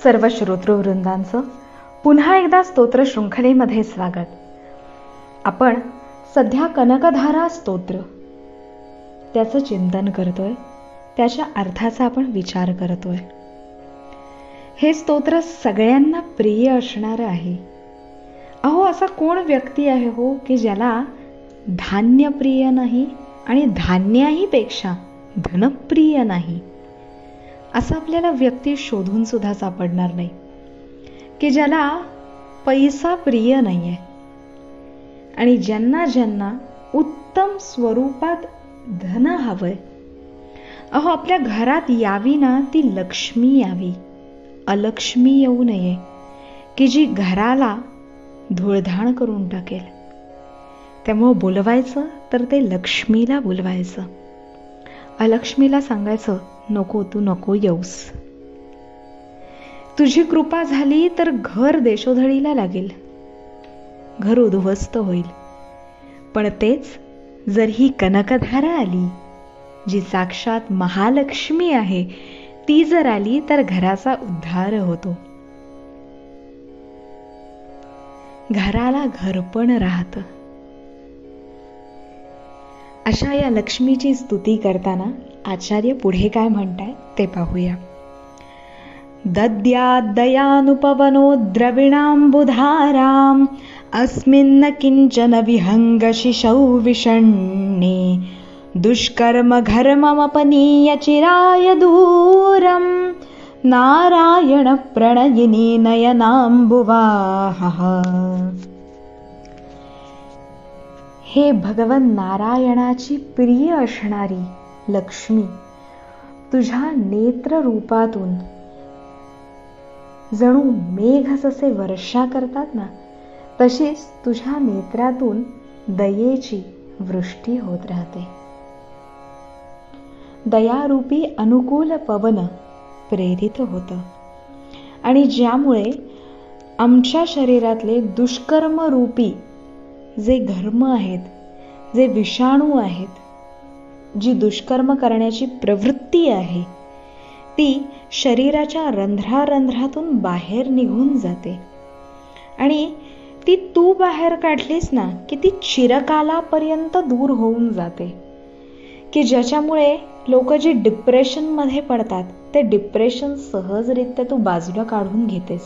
सर्व श्रोतृवृंदांचं पुन्हा एकदा स्तोत्र शृंखलेमध्ये स्वागत. आपण सध्या कनकधारा स्तोत्र त्याचं चिंतन करतोय, त्याच्या अर्थाचा आपण विचार करतोय. हे स्तोत्र सगळ्यांना प्रिय असणार आहे. अहो, असा कोण व्यक्ती आहे हो की ज्याला धान्य प्रिय नाही आणि धान्याही पेक्षा धनप्रिय नाही? असं आपल्याला व्यक्ती शोधून सुद्धा सापडणार नाही की ज्याला पैसा प्रिय नाहीये. आणि ज्यांना ज्यांना उत्तम स्वरूपात धन हवंय, अहो आपल्या घरात यावी ना ती लक्ष्मी यावी, अलक्ष्मी येऊ नये की जी घराला धुळधाण करून टाकेल. त्यामुळं बोलवायचं तर ते लक्ष्मीला बोलवायचं, अलक्ष्मीला सांगायचं नको, तू नको येऊस. तुझी कृपा झाली तर घर देशोधडीला लागेल, घर उद्ध्वस्त होईल. पण तेच जर ही कनकधारा आली, जी साक्षात महालक्ष्मी आहे, ती जर आली तर घराचा उद्धार होतो, घराला घरपण राहतं. अशा या लक्ष्मीची स्तुती करताना आचार्य पुढे काय म्हणताय ते पाहूया. दद्याद्दयानुपवनो द्रविणाम्बुधाराम् अस्मिन्न किंचन विहंगशिशौ विषण्णे दुष्कर्म घर्ममपनीय चिराय दूरं नारायण प्रणयिनी नयनाम्बुवाहः. हे भगवन नारायणाची प्रिय असणारी लक्ष्मी, तुझ्या नेत्र रूपातून जणू मेघ जसे वर्षा करतात ना, तशीच तुझ्या नेत्रातून दयेची वृष्टी होत राहते. दयारूपी अनुकूल पवन प्रेरित होतं आणि ज्यामुळे आमच्या शरीरातले दुष्कर्म रूपी जे घर्म आहेत, जे विषाणू आहेत, जी दुष्कर्म करण्याची प्रवृत्ती आहे, ती शरीराच्या रंध्रारंध्रातून बाहेर निघून जाते. आणि ती तू बाहेर काढलीस ना की ती चिरकालापर्यंत दूर होऊन जाते, की ज्याच्यामुळे लोक जे डिप्रेशन मध्ये पडतात ते डिप्रेशन सहजरित्या तू बाजूला काढून घेतेस.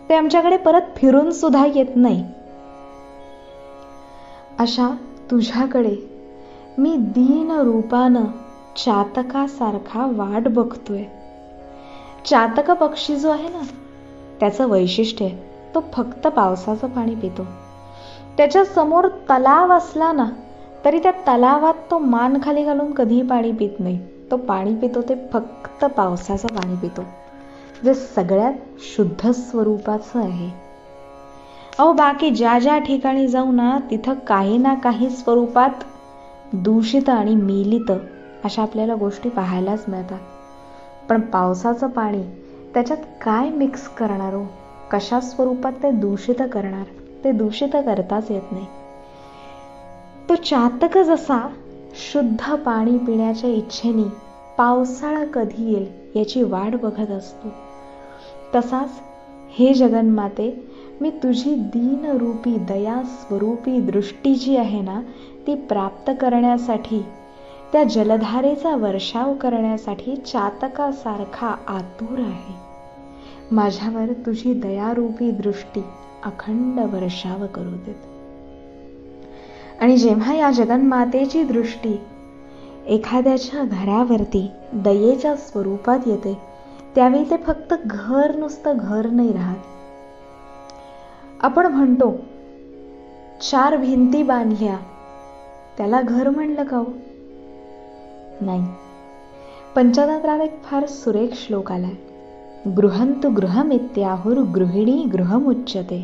ते आमच्याकडे परत फिरून सुद्धा येत नाही. अशा तुझ्याकडे मी दीन रूपानं चातकासारखा वाट बघतोय. चातक पक्षी जो आहे ना, त्याचं वैशिष्ट्य आहे, तो फक्त पावसाचं पाणी पितो. त्याच्या समोर तलाव असला ना तरी त्या तलावात तो मान खाली घालून कधीही पाणी पित नाही. तो पाणी पितो ते फक्त पावसाचं पाणी पितो, जे सगळ्यात शुद्ध स्वरूपाचं आहे. अहो, बाकी ज्या ज्या ठिकाणी जाऊ ना तिथं काही ना काही स्वरूपात दूषित आणि मिलित अशा आपल्याला गोष्टी पाहायलाच मिळतात. पण पावसाचं पाणी त्याच्यात काय मिक्स करणार हो, कशा स्वरूपात ते दूषित करणार? ते दूषित करताच येत नाही. तो चातक जसा शुद्ध पाणी पिण्याच्या इच्छेने पावसाळा कधी येईल याची वाट बघत असतो, तसाच हे जगन्माते, मी तुझी दीनरूपी दया स्वरूपी दृष्टी जी आहे ना ती प्राप्त करण्यासाठी, त्या जलधारेचा वर्षाव करण्यासाठी चातकासारखा आतुर आहे. माझ्यावर तुझी दयारूपी दृष्टी अखंड वर्षाव करू देत. आणि जेव्हा या जगन्मातेची दृष्टी एखाद्याच्या घरावरती दयेच्या स्वरूपात येते, त्यावेळी ते फक्त घर नुसतं घर नाही राहत. आपण म्हणतो 4 भिंती बांधल्या त्याला घर म्हणलं का हो? नाही. पंचतंत्रात एक फार सुरेख श्लोक आलाय. गृहंतु गृहमित्याहुर गृहिणी गृहमुच्यते,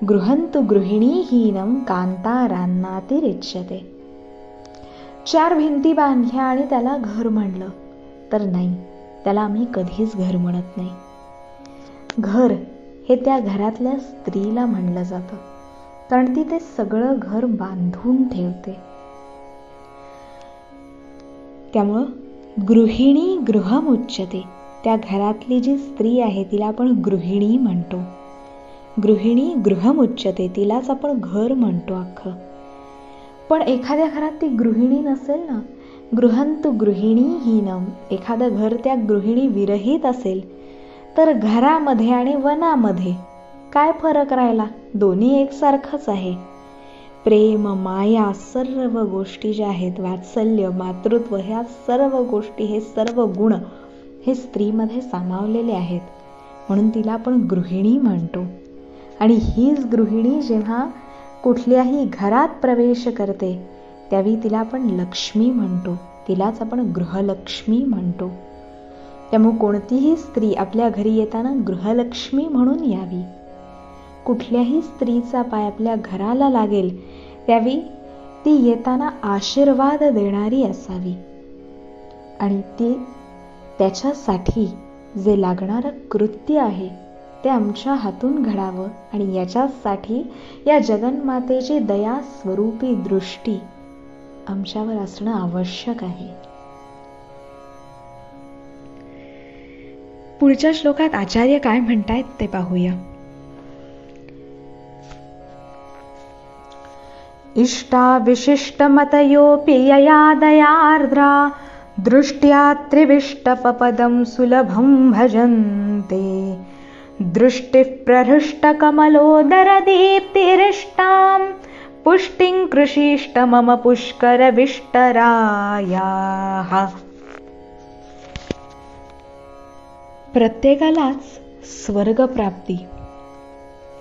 गृहंतु गृहिणीहीनं कांतारान्नातिरिच्यते. 4 भिंती बांधल्या आणि त्याला घर म्हणलं तर नाही, त्याला आम्ही कधीच घर म्हणत नाही. घर हे त्या घरातल्या स्त्रीला म्हणलं जातं, कारण ती ते सगळं घर बांधून ठेवते. त्यामुळं गृहिणी गृहमुच्यते, त्या घरातली जी स्त्री आहे तिला आपण गृहिणी म्हणतो. गृहिणी गृहमुच्यते, तिलाच आपण घर म्हणतो अख्खं. पण एखाद्या घरात ती गृहिणी नसेल ना, गृहंतु गृहिणीहीनम, एखादं घर त्या गृहिणी विरहित असेल, तर घरामध्ये आणि वनामध्ये काय फरक राहिला? दोन्ही एकसारखंच आहे. प्रेम, माया, सर्व गोष्टी ज्या आहेत, वात्सल्य, मातृत्व, ह्या सर्व गोष्टी, हे सर्व गुण हे स्त्रीमध्ये सामावलेले आहेत. म्हणून तिला आपण गृहिणी म्हणतो. आणि हीच गृहिणी जेव्हा कुठल्याही घरात प्रवेश करते त्यावेळी तिला आपण लक्ष्मी म्हणतो. तिलाच आपण गृहलक्ष्मी म्हणतो. त्यामुळे कोणतीही स्त्री आपल्या घरी येताना गृहलक्ष्मी म्हणून यावी. कुठल्याही स्त्रीचा पाय आपल्या घराला लागेल त्यावेळी ती येताना आशीर्वाद देणारी असावी. आणि ती त्याच्यासाठी जे लागणारं कृत्य आहे ते आमच्या हातून घडावं. आणि याच्यासाठी या जगन्मातेची दया स्वरूपी दृष्टी आमच्यावर असणं आवश्यक आहे. पुढच्या श्लोकात आचार्य काय म्हणतायत ते पाहूया. इष्टा विशिष्ट मतयोपि यया दयार्द्रा दृष्ट्या त्रिविष्टपपदं सुलभं भजन्ते दृष्टिः प्रहृष्टकमलोदरदीप्तिरिष्टां पुष्टिं कृषीष्ट मम पुष्करविष्टरायाः. प्रत्येकालाच स्वर्गप्राप्ती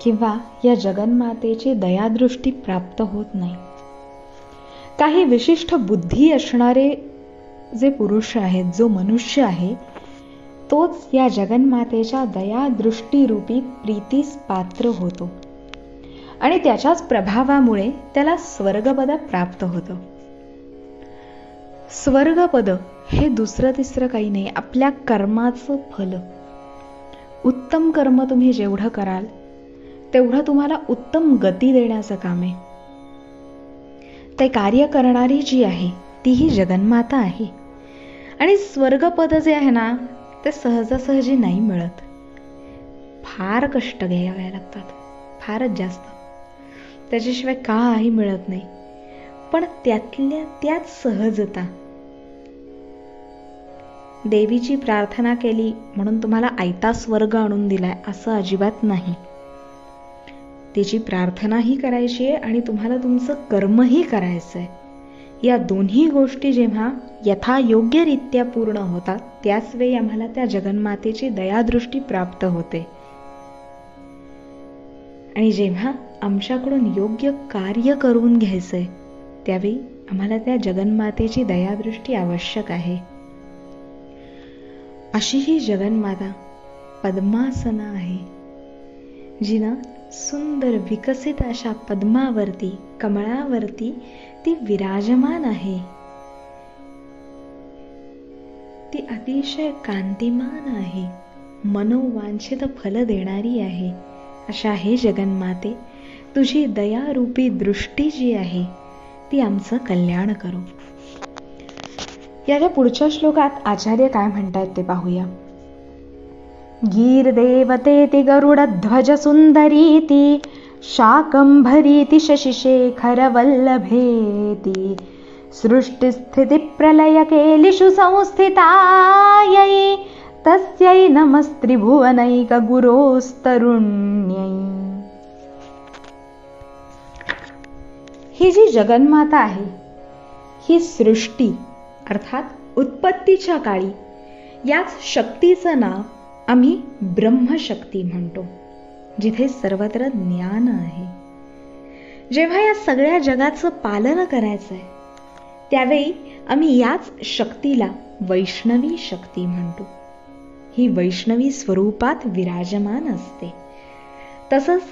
किंवा या जगन्मातेची दयादृष्टी प्राप्त होत नाही. काही विशिष्ट बुद्धी असणारे जे पुरुष आहेत, जो मनुष्य आहे, तोच या जगन्मातेच्या दयादृष्टीरूपी प्रीतीस पात्र होतो. आणि त्याच्याच प्रभावामुळे त्याला स्वर्गपद प्राप्त होतं. स्वर्गपद हे दुसरं तिसरं काही नाही, आपल्या कर्माचं फल. उत्तम कर्म तुम्ही जेवढं कराल तेवढं तुम्हाला उत्तम गती देण्याचं काम आहे. ते कार्य करणारी जी आहे ती ही जगन्माता आहे. आणि स्वर्गपद जे आहे ना ते सहजासहजी नाही मिळत. फार कष्ट घ्यावे लागतात, फारच जास्त. त्याच्याशिवाय काही मिळत नाही. पण त्यातल्या त्यात सहजता. देवीची प्रार्थना केली म्हणून तुम्हाला आयता स्वर्ग आणून दिलाय असं अजिबात नाही. तिची प्रार्थनाही करायची आहे आणि तुम्हाला तुमचं कर्मही करायचंय. या दोन्ही गोष्टी जेव्हा यथायोग्यरित्या पूर्ण होतात त्याच वेळी आम्हाला त्या जगन्मातेची दयादृष्टी प्राप्त होते. आणि जेव्हा आमच्याकडून योग्य कार्य करून घ्यायचंय त्यावेळी आम्हाला त्या जगन्मातेची दयादृष्टी आवश्यक आहे. अशी ही जगन्माता पद्मासना आहे, जिनं सुंदर विकसित अशा पद्मावरती, कमळावरती ती विराजमान आहे. ती अतिशय कांतिमान आहे, मनोवांछित फल देणारी आहे. अशा हे जगन्माते, तुझी दयारूपी दृष्टी जी आहे ती आमचं कल्याण करो. याच्या पुढच्या श्लोकात आचार्य काय म्हणतात ते पाहूया. गीर्देवतेति गरुडध्वज सुंदरीति शाकंभरीति शशिशेखरवल्लभेति सृष्टिस्थितिप्रलयकेलिषु संस्थितायै तस्यै नमस्त्रिभुवनैकगुरोस्तरुण्यै. ही जी जगन्माता आहे ही सृष्टी अर्थात उत्पत्तीच्या काळी याच शक्तीचं नाव आम्ही ब्रह्मशक्ती म्हणतो, जिथे सर्वत्र ज्ञान आहे. जेव्हा या सगळ्या जगाचं पालन करायचंय त्यावेळी आम्ही याच शक्तीला वैष्णवी शक्ती म्हणतो. ही वैष्णवी स्वरूपात विराजमान असते. तसंच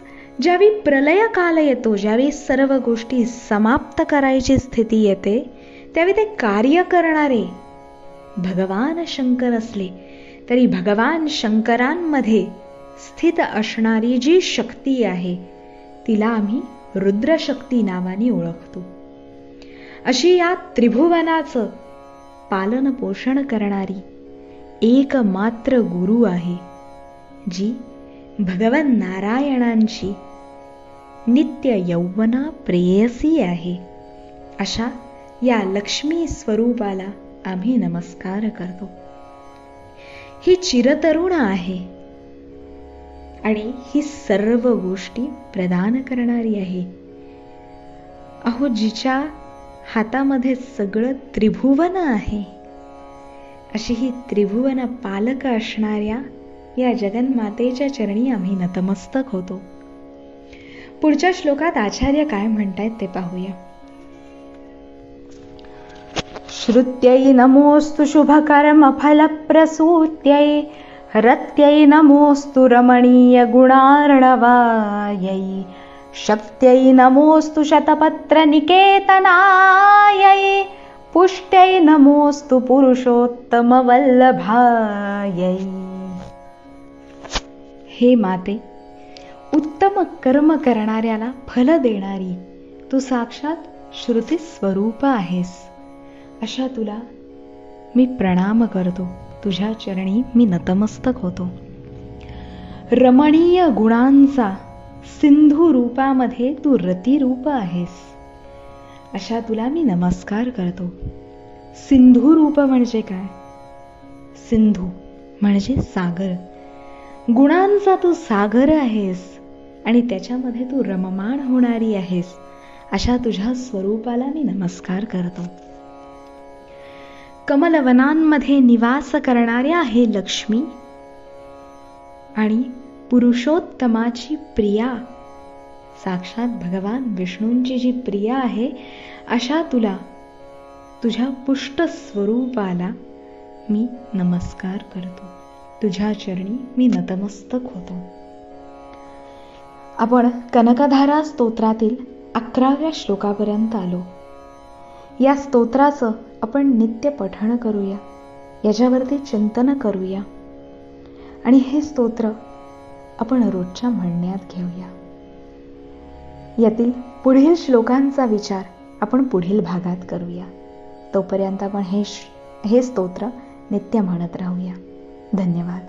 ज्यावेळी प्रलय काल येतो, ज्यावेळी सर्व गोष्टी समाप्त करायची स्थिती येते, त्यावेळी ते कार्य करणारे भगवान शंकर असले तरी भगवान शंकरांमध्ये स्थित असणारी जी शक्ती आहे तिला आम्ही रुद्रशक्ती नावाने ओळखतो. अशी या त्रिभुवनाचं पालन पोषण करणारी, एकमात्र गुरु आहे, जी भगवान नारायणांची नित्य यौवना प्रेयसी आहे. अशा या लक्ष्मी स्वरूपाला आम्ही नमस्कार करतो. ही चिरतरुण आहे आणि ही सर्व गोष्टी प्रदान करणारी आहे. अहो, जिच्या हातामध्ये सगळं त्रिभुवन आहे, अशी ही त्रिभुवन पालक असणाऱ्या या जगन्मातेच्या चरणी आम्ही नतमस्तक होतो. पुढच्या श्लोकात आचार्य काय म्हणतायत ते पाहूया. श्रुत्यै नमोस्तु शुभकर्म फलप्रसूत्यै रत्यै नमोस्तु रमणीय गुणार्णवायै शक्त्यै नमोस्तु शतपत्र निकेतनायै पुष्ट्यै नमोस्तु पुरुषोत्तम वल्लभायै. हे माते, उत्तम कर्म करणाऱ्याला फल देणारी तू साक्षात श्रुती स्वरूप आहेस. अशा तुला मी प्रणाम करतो. तुझ्या चरणी मी नतमस्तक होतो. रमणीय गुणांचा सिंधू रूपामध्ये तू रतिरूप आहेस. अशा तुला मी नमस्कार करतो. सिंधू रूप म्हणजे काय? सिंधू म्हणजे सागर. गुणांचा तू सागर आहेस आणि त्याच्यामध्ये तू रममाण होणारी आहेस. अशा तुझ्या स्वरूपाला मी नमस्कार करतो. कमलवनांमध्ये निवास करणाऱ्या हे लक्ष्मी आणि पुरुषोत्तमाची प्रिया, साक्षात भगवान विष्णूंची जी प्रिया आहे, अशा तुला तुझ्या पुष्ट स्वरूपाला मी नमस्कार करतो. तुझ्या चरणी मी नतमस्तक होतो. आपण कनकधारा स्तोत्रातील 11व्या श्लोकापर्यंत आलो. या स्तोत्राचं आपण नित्य पठण करूया, याच्यावरती चिंतन करूया आणि हे स्तोत्र आपण रोजच्या म्हणण्यात घेऊया. यातील पुढील श्लोकांचा विचार आपण पुढील भागात करूया. तोपर्यंत आपण हे स्तोत्र नित्य म्हणत राहूया. धन्यवाद.